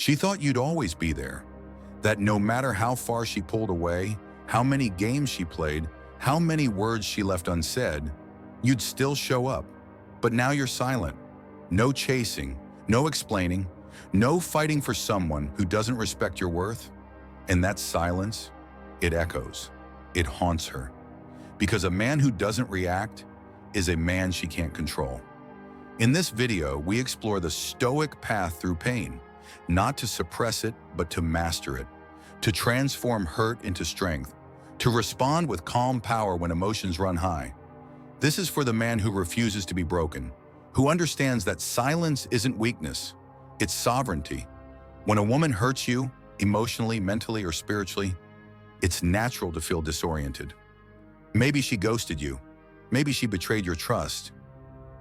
She thought you'd always be there, that no matter how far she pulled away, how many games she played, how many words she left unsaid, you'd still show up. But now you're silent. No chasing, no explaining, no fighting for someone who doesn't respect your worth. And that silence, it echoes. It haunts her. Because a man who doesn't react is a man she can't control. In this video, we explore the Stoic path through pain, not to suppress it, but to master it, to transform hurt into strength, to respond with calm power when emotions run high. This is for the man who refuses to be broken, who understands that silence isn't weakness, it's sovereignty. When a woman hurts you, emotionally, mentally, or spiritually, it's natural to feel disoriented. Maybe she ghosted you. Maybe she betrayed your trust.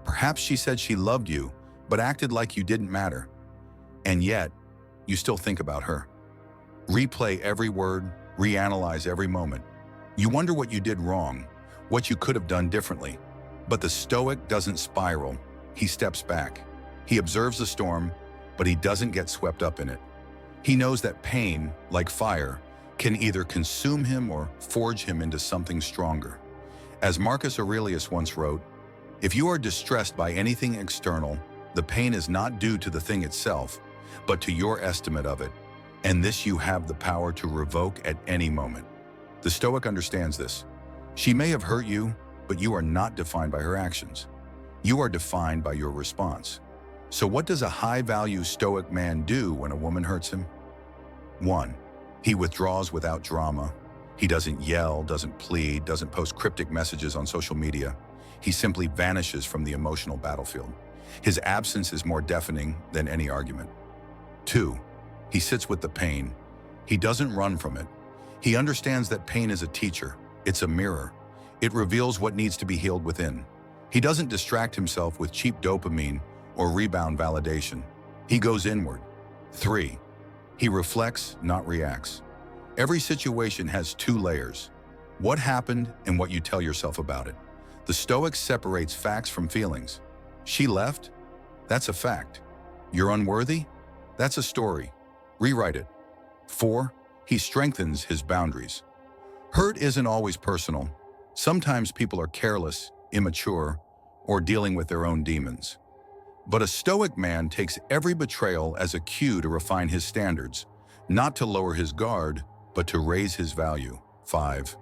Perhaps she said she loved you, but acted like you didn't matter. And yet, you still think about her. Replay every word, reanalyze every moment. You wonder what you did wrong, what you could have done differently. But the Stoic doesn't spiral. He steps back. He observes the storm, but he doesn't get swept up in it. He knows that pain, like fire, can either consume him or forge him into something stronger. As Marcus Aurelius once wrote, "If you are distressed by anything external, the pain is not due to the thing itself, but to your estimate of it, and this you have the power to revoke at any moment." The Stoic understands this. She may have hurt you, but you are not defined by her actions. You are defined by your response. So what does a high-value Stoic man do when a woman hurts him? 1. He withdraws without drama. He doesn't yell, doesn't plead, doesn't post cryptic messages on social media. He simply vanishes from the emotional battlefield. His absence is more deafening than any argument. 2. He sits with the pain. He doesn't run from it. He understands that pain is a teacher. It's a mirror. It reveals what needs to be healed within. He doesn't distract himself with cheap dopamine or rebound validation. He goes inward. 3. He reflects, not reacts. Every situation has 2 layers: what happened and what you tell yourself about it. The Stoic separates facts from feelings. She left? That's a fact. You're unworthy? That's a story. Rewrite it. 4. He strengthens his boundaries. Hurt isn't always personal. Sometimes people are careless, immature, or dealing with their own demons. But a Stoic man takes every betrayal as a cue to refine his standards, not to lower his guard, but to raise his value. 5.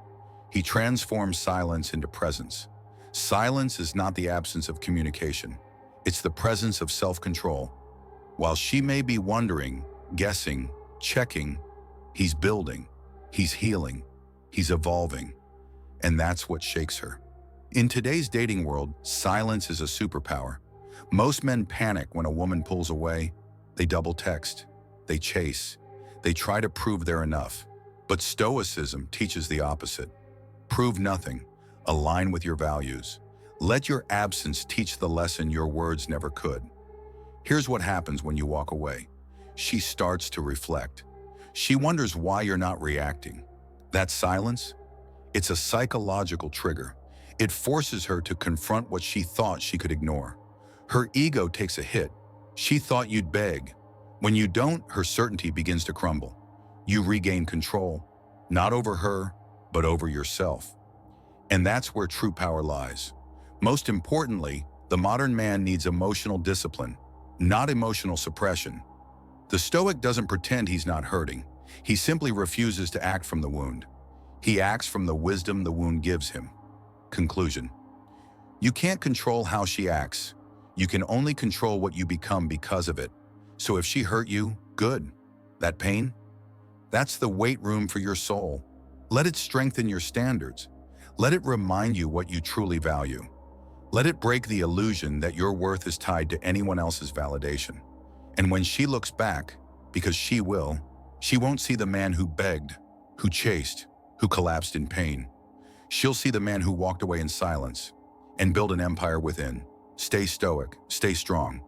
He transforms silence into presence. Silence is not the absence of communication. It's the presence of self-control. While she may be wondering, guessing, checking, he's building, he's healing, he's evolving. And that's what shakes her. In today's dating world, silence is a superpower. Most men panic when a woman pulls away. They double text, they chase, they try to prove they're enough. But Stoicism teaches the opposite. Prove nothing, align with your values. Let your absence teach the lesson your words never could. Here's what happens when you walk away. She starts to reflect. She wonders why you're not reacting. That silence? It's a psychological trigger. It forces her to confront what she thought she could ignore. Her ego takes a hit. She thought you'd beg. When you don't, her certainty begins to crumble. You regain control, not over her, but over yourself. And that's where true power lies. Most importantly, the modern man needs emotional discipline, not emotional suppression. The Stoic doesn't pretend he's not hurting. He simply refuses to act from the wound. He acts from the wisdom the wound gives him. Conclusion. You can't control how she acts. You can only control what you become because of it. So if she hurt you, good. That pain? That's the weight room for your soul. Let it strengthen your standards. Let it remind you what you truly value. Let it break the illusion that your worth is tied to anyone else's validation. And when she looks back, because she will, she won't see the man who begged, who chased, who collapsed in pain. She'll see the man who walked away in silence and built an empire within. Stay stoic, stay strong,